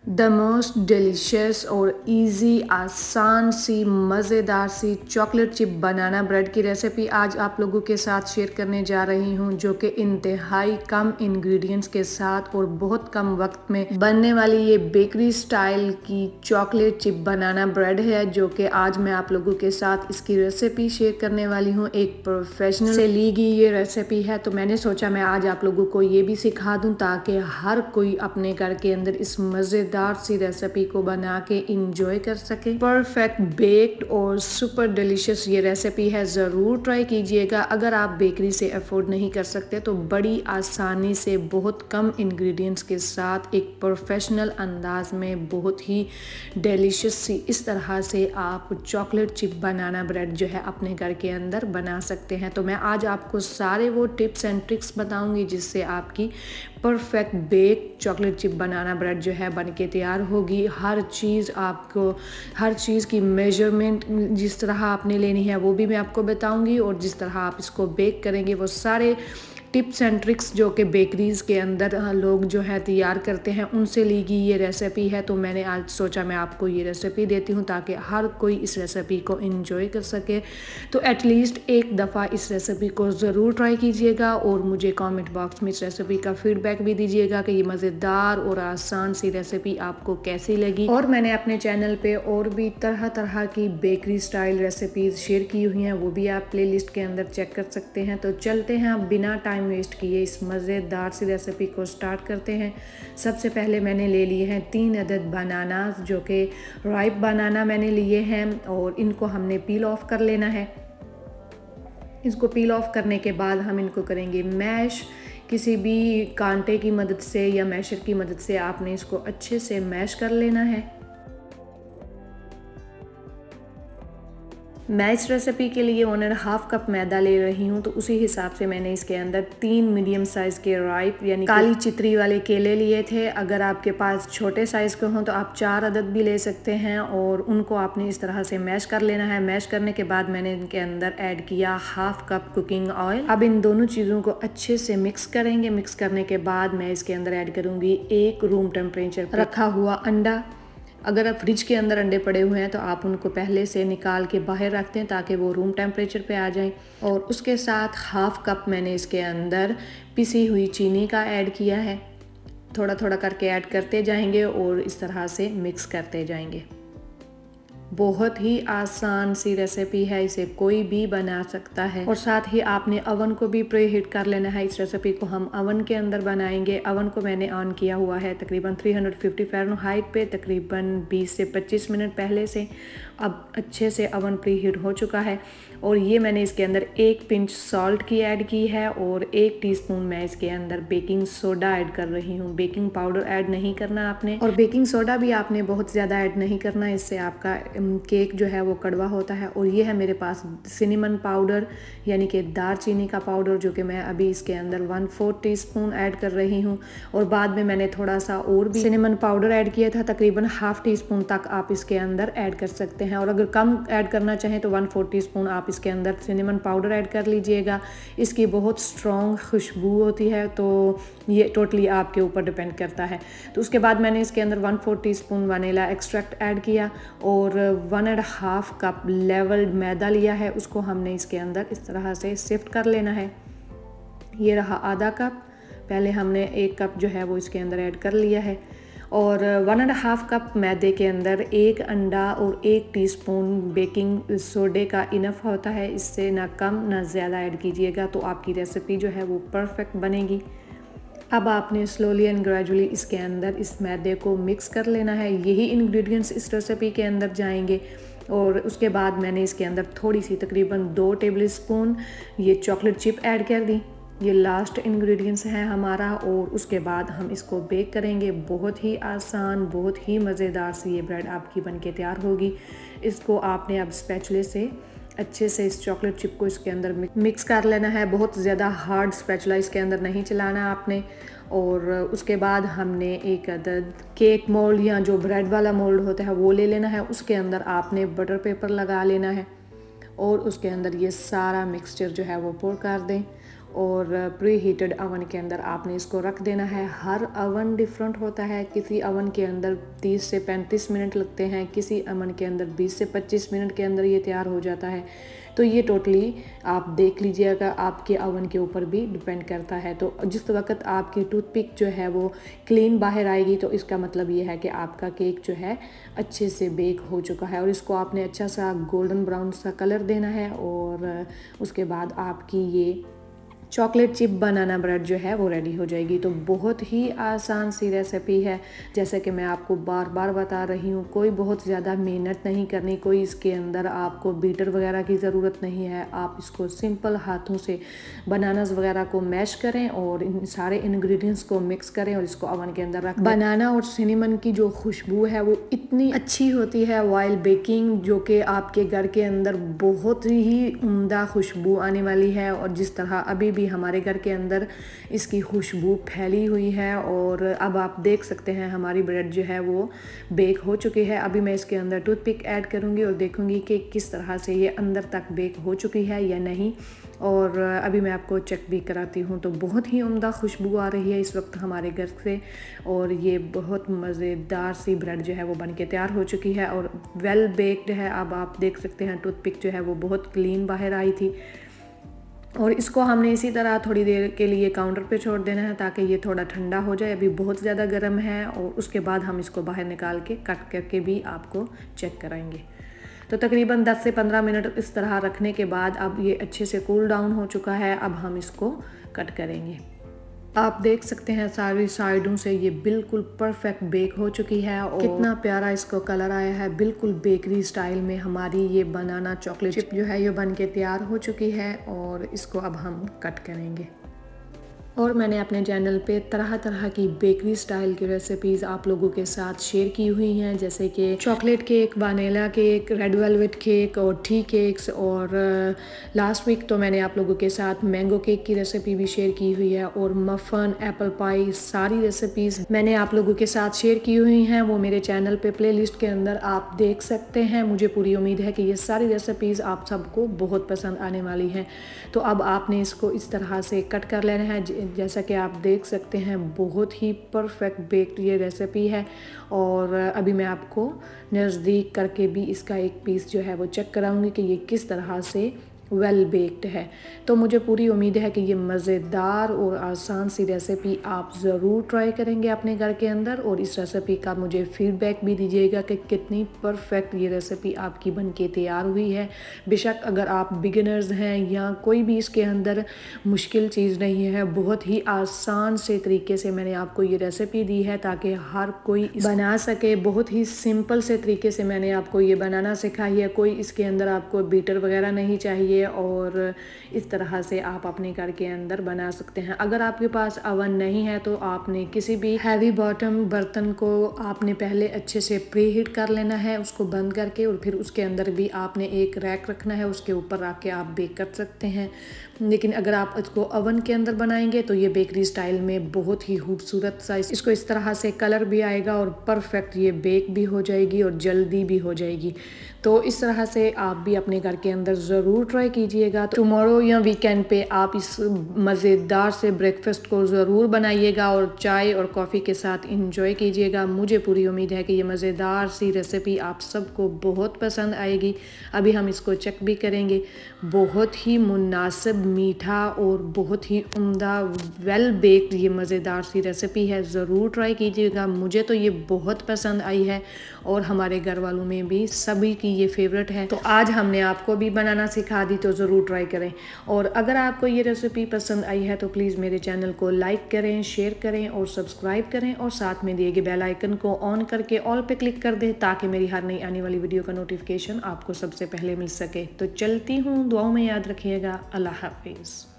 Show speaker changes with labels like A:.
A: The most delicious और easy आसान सी मज़ेदार सी चॉकलेट चिप बनाना ब्रेड की रेसिपी आज आप लोगों के साथ शेयर करने जा रही हूं, जो कि इंतहाई कम इंग्रेडिएंट्स के साथ और बहुत कम वक्त में बनने वाली ये बेकरी स्टाइल की चॉकलेट चिप बनाना ब्रेड है, जो कि आज मैं आप लोगों के साथ इसकी रेसिपी शेयर करने वाली हूँ। एक प्रोफेशनल से ली गई ये रेसिपी है, तो मैंने सोचा मैं आज आप लोगों को ये भी सिखा दूँ ताकि हर कोई अपने घर के अंदर इस मज़ेदार सी रेसिपी को बना के इंजॉय कर सके। परफेक्ट बेक्ड और सुपर डिलीशियस ये रेसिपी है, ज़रूर ट्राई कीजिएगा। अगर आप बेकरी से अफोर्ड नहीं कर सकते तो बड़ी आसानी से बहुत कम इंग्रेडिएंट्स के साथ एक प्रोफेशनल अंदाज में बहुत ही डिलीशियस सी इस तरह से आप चॉकलेट चिप बनाना ब्रेड जो है अपने घर के अंदर बना सकते हैं। तो मैं आज आपको सारे वो टिप्स एंड ट्रिक्स बताऊंगी जिससे आपकी परफेक्ट बेक चॉकलेट चिप बनाना ब्रेड जो है बन के तैयार होगी। हर चीज़ की मेजरमेंट जिस तरह आपने लेनी है वो भी मैं आपको बताऊंगी, और जिस तरह आप इसको बेक करेंगे वो सारे टिप्स एंड ट्रिक्स जो कि बेकरीज़ के अंदर लोग जो है तैयार करते हैं उनसे ली गई ये रेसिपी है। तो मैंने आज सोचा मैं आपको ये रेसिपी देती हूँ ताकि हर कोई इस रेसिपी को एंजॉय कर सके। तो एटलीस्ट एक दफ़ा इस रेसिपी को ज़रूर ट्राई कीजिएगा और मुझे कमेंट बॉक्स में इस रेसिपी का फीडबैक भी दीजिएगा कि ये मज़ेदार और आसान सी रेसिपी आपको कैसी लगी। और मैंने अपने चैनल पे और भी तरह तरह की बेकरी स्टाइल रेसिपीज़ शेयर की हुई हैं, वो भी आप प्लेलिस्ट के अंदर चेक कर सकते हैं। तो चलते हैं, आप बिना टाइम वेस्ट किए इस मज़ेदार सी रेसिपी को स्टार्ट करते हैं। सबसे पहले मैंने ले लिए हैं 3 अदद बनाना, जो कि राइप बनाना मैंने लिए हैं, और इनको हमने पील ऑफ कर लेना है। इसको पील ऑफ करने के बाद हम इनको करेंगे मैश। किसी भी कांटे की मदद से या मैशर की मदद से आपने इसको अच्छे से मैश कर लेना है। मैं इस रेसिपी के लिए 1.5 कप मैदा ले रही हूँ, तो उसी हिसाब से मैंने इसके अंदर 3 मीडियम साइज़ के राइप यानी काली चितरी वाले केले लिए थे। अगर आपके पास छोटे साइज़ के हों तो आप 4 अदद भी ले सकते हैं, और उनको आपने इस तरह से मैश कर लेना है। मैश करने के बाद मैंने इनके अंदर ऐड किया 1/2 कप कुकिंग ऑयल। अब इन दोनों चीज़ों को अच्छे से मिक्स करेंगे। मिक्स करने के बाद मैं इसके अंदर ऐड करूँगी 1 रूम टेम्परेचर रखा हुआ अंडा। अगर आप फ्रिज के अंदर अंडे पड़े हुए हैं तो आप उनको पहले से निकाल के बाहर रखते हैं ताकि वो रूम टेम्परेचर पे आ जाएं। और उसके साथ 1/2 कप मैंने इसके अंदर पिसी हुई चीनी का ऐड किया है। थोड़ा थोड़ा करके ऐड करते जाएंगे और इस तरह से मिक्स करते जाएंगे। बहुत ही आसान सी रेसिपी है, इसे कोई भी बना सकता है। और साथ ही आपने अवन को भी प्री हीट कर लेना है। इस रेसिपी को हम अवन के अंदर बनाएंगे। अवन को मैंने ऑन किया हुआ है तकरीबन 350 फ़ारेनहाइट पे, तकरीबन 20 से 25 मिनट पहले से। अब अच्छे से अवन प्री हीट हो चुका है, और ये मैंने इसके अंदर 1 पिंच सॉल्ट की ऐड की है, और 1 टीस्पून मैं इसके अंदर बेकिंग सोडा ऐड कर रही हूँ। बेकिंग पाउडर ऐड नहीं करना आपने, और बेकिंग सोडा भी आपने बहुत ज़्यादा ऐड नहीं करना, इससे आपका केक जो है वो कड़वा होता है। और ये है मेरे पास सिनेमन पाउडर यानी कि दारचीनी का पाउडर, जो कि मैं अभी इसके अंदर 1/4 टीस्पून ऐड कर रही हूँ। और बाद में मैंने थोड़ा सा और भी सिनेमन पाउडर ऐड किया था, तकरीबन 1/2 टीस्पून तक आप इसके अंदर ऐड कर सकते हैं। और अगर कम ऐड करना चाहें तो 1/4 टीस्पून आप इसके अंदर सिनेमन पाउडर ऐड कर लीजिएगा। इसकी बहुत स्ट्रॉन्ग खुशबू होती है, तो ये टोटली आपके ऊपर डिपेंड करता है। तो उसके बाद मैंने इसके अंदर 1/4 टीस्पून वनीला एक्सट्रैक्ट ऐड किया, और 1.5 कप लेवल्ड मैदा लिया है, उसको हमने इसके अंदर इस तरह से शिफ्ट कर लेना है। ये रहा आधा कप, पहले हमने 1 कप जो है वो इसके अंदर ऐड कर लिया है। और 1.5 कप मैदे के अंदर 1 अंडा और 1 टीस्पून बेकिंग सोडे का इनफ होता है, इससे ना कम ना ज़्यादा ऐड कीजिएगा, तो आपकी रेसिपी जो है वो परफेक्ट बनेगी। अब आपने स्लोली एंड ग्रेजुअली इसके अंदर इस मैदे को मिक्स कर लेना है। यही इंग्रेडिएंट्स इस रेसिपी के अंदर जाएंगे। और उसके बाद मैंने इसके अंदर थोड़ी सी तकरीबन 2 टेबल स्पून ये चॉकलेट चिप ऐड कर दी। ये लास्ट इंग्रेडिएंट्स है हमारा, और उसके बाद हम इसको बेक करेंगे। बहुत ही आसान, बहुत ही मज़ेदार सी ये ब्रेड आपकी बनके तैयार होगी। इसको आपने अब स्पैचुले से अच्छे से इस चॉकलेट चिप को इसके अंदर मिक्स कर लेना है। बहुत ज़्यादा हार्ड स्पैचुला इसके अंदर नहीं चलाना आपने। और उसके बाद हमने 1 अदद केक मोल्ड या जो ब्रेड वाला मोल्ड होता है वो ले लेना है। उसके अंदर आपने बटर पेपर लगा लेना है, और उसके अंदर ये सारा मिक्सचर जो है वो पोर कर दें। और प्री हीटेड अवन के अंदर आपने इसको रख देना है। हर अवन डिफरेंट होता है, किसी अवन के अंदर 30 से 35 मिनट लगते हैं, किसी अवन के अंदर 20 से 25 मिनट के अंदर ये तैयार हो जाता है। तो ये टोटली आप देख लीजिएगा, आपके अवन के ऊपर भी डिपेंड करता है। तो जिस वक्त आपकी टूथपिक जो है वो क्लीन बाहर आएगी तो इसका मतलब ये है कि आपका केक जो है अच्छे से बेक हो चुका है। और इसको आपने अच्छा सा गोल्डन ब्राउन सा कलर देना है और उसके बाद आपकी ये चॉकलेट चिप बनाना ब्रेड जो है वो रेडी हो जाएगी। तो बहुत ही आसान सी रेसिपी है, जैसे कि मैं आपको बार बार बता रही हूँ। कोई बहुत ज़्यादा मेहनत नहीं करनी, कोई इसके अंदर आपको बीटर वगैरह की ज़रूरत नहीं है। आप इसको सिंपल हाथों से बनानास वगैरह को मैश करें और इन सारे इंग्रेडिएंट्स को मिक्स करें और इसको अवन के अंदर रख दें। बनाना और सिनेमन की जो खुशबू है वो इतनी अच्छी होती है वाइल बेकिंग, जो कि आपके घर के अंदर बहुत ही उम्दा खुशबू आने वाली है। और जिस तरह अभी हमारे घर के अंदर इसकी खुशबू फैली हुई है। और अब आप देख सकते हैं हमारी ब्रेड जो है वो बेक हो चुकी है। अभी मैं इसके अंदर टूथपिक ऐड करूंगी और देखूंगी कि किस तरह से ये अंदर तक बेक हो चुकी है या नहीं। और अभी मैं आपको चेक भी कराती हूँ। तो बहुत ही उम्दा खुशबू आ रही है इस वक्त हमारे घर से और ये बहुत मज़ेदार सी ब्रेड जो है वो बन के तैयार हो चुकी है और वेल बेक्ड है। अब आप देख सकते हैं टूथपिक जो है वो बहुत क्लीन बाहर आई थी। और इसको हमने इसी तरह थोड़ी देर के लिए काउंटर पे छोड़ देना है ताकि ये थोड़ा ठंडा हो जाए। अभी बहुत ज़्यादा गर्म है और उसके बाद हम इसको बाहर निकाल के कट करके भी आपको चेक कराएंगे। तो तकरीबन 10 से 15 मिनट इस तरह रखने के बाद अब ये अच्छे से कूल डाउन हो चुका है। अब हम इसको कट करेंगे। आप देख सकते हैं सारी साइडों से ये बिल्कुल परफेक्ट बेक हो चुकी है और कितना प्यारा इसको कलर आया है। बिल्कुल बेकरी स्टाइल में हमारी ये बनाना चॉकलेट चिप जो है ये बन के तैयार हो चुकी है और इसको अब हम कट करेंगे। और मैंने अपने चैनल पे तरह तरह की बेकरी स्टाइल की रेसिपीज़ आप लोगों के साथ शेयर की हुई हैं, जैसे कि chocolate cake, vanilla cake, red velvet cake और टी केक्स। और लास्ट वीक तो मैंने आप लोगों के साथ मैंगो केक की रेसिपी भी शेयर की हुई है और मफ़न, एप्पल पाई, सारी रेसिपीज़ मैंने आप लोगों के साथ शेयर की हुई हैं। वो मेरे चैनल पे प्लेलिस्ट के अंदर आप देख सकते हैं। मुझे पूरी उम्मीद है कि ये सारी रेसिपीज़ आप सबको बहुत पसंद आने वाली हैं। तो अब आपने इसको इस तरह से कट कर लेना है। जैसा कि आप देख सकते हैं बहुत ही परफेक्ट बेक्ड ये रेसिपी है। और अभी मैं आपको नज़दीक करके भी इसका एक पीस जो है वो चेक कराऊंगी कि ये किस तरह से वेल बेक्ड है। तो मुझे पूरी उम्मीद है कि ये मज़ेदार और आसान सी रेसिपी आप ज़रूर ट्राई करेंगे अपने घर के अंदर और इस रेसिपी का मुझे फीडबैक भी दीजिएगा कि कितनी परफेक्ट ये रेसिपी आपकी बनके तैयार हुई है। बेशक अगर आप बिगिनर्स हैं या कोई भी इसके अंदर मुश्किल चीज़ नहीं है, बहुत ही आसान से तरीके से मैंने आपको ये रेसिपी दी है ताकि हर कोई बना सके। बहुत ही सिंपल से तरीके से मैंने आपको ये बनाना सिखाई है। कोई इसके अंदर आपको बीटर वगैरह नहीं चाहिए और इस तरह से आप अपने घर के अंदर बना सकते हैं। अगर आपके पास अवन नहीं है तो आपने किसी भी हैवी बॉटम बर्तन को आपने पहले अच्छे से प्री हीट कर लेना है, उसको बंद करके, और फिर उसके अंदर भी आपने एक रैक रखना है, उसके ऊपर रख के आप बेक कर सकते हैं। लेकिन अगर आप इसको अवन के अंदर बनाएंगे तो ये बेकरी स्टाइल में बहुत ही खूबसूरत सा इसको इस तरह से कलर भी आएगा और परफेक्ट ये बेक भी हो जाएगी और जल्दी भी हो जाएगी। तो इस तरह से आप भी अपने घर के अंदर ज़रूर ट्राई कीजिएगा। टुमारो या वीकेंड पे आप इस मज़ेदार से ब्रेकफास्ट को ज़रूर बनाइएगा और चाय और कॉफ़ी के साथ इंजॉय कीजिएगा। मुझे पूरी उम्मीद है कि ये मज़ेदार सी रेसिपी आप सबको बहुत पसंद आएगी। अभी हम इसको चेक भी करेंगे। बहुत ही मुनासिब, मीठा और बहुत ही उम्दा वेल बेक्ड ये मज़ेदार सी रेसिपी है। ज़रूर ट्राई कीजिएगा। मुझे तो ये बहुत पसंद आई है और हमारे घर वालों में भी सभी की ये फेवरेट है। तो आज हमने आपको भी बनाना सिखा दी, तो ज़रूर ट्राई करें। और अगर आपको ये रेसिपी पसंद आई है तो प्लीज़ मेरे चैनल को लाइक करें, शेयर करें और सब्सक्राइब करें और साथ में दिए गए बेल आइकन को ऑन करके ऑल पे क्लिक कर दें ताकि मेरी हर नई आने वाली वीडियो का नोटिफिकेशन आपको सबसे पहले मिल सके। तो चलती हूँ, दुआओं में याद रखिएगा। अल्लाह हाफिज़।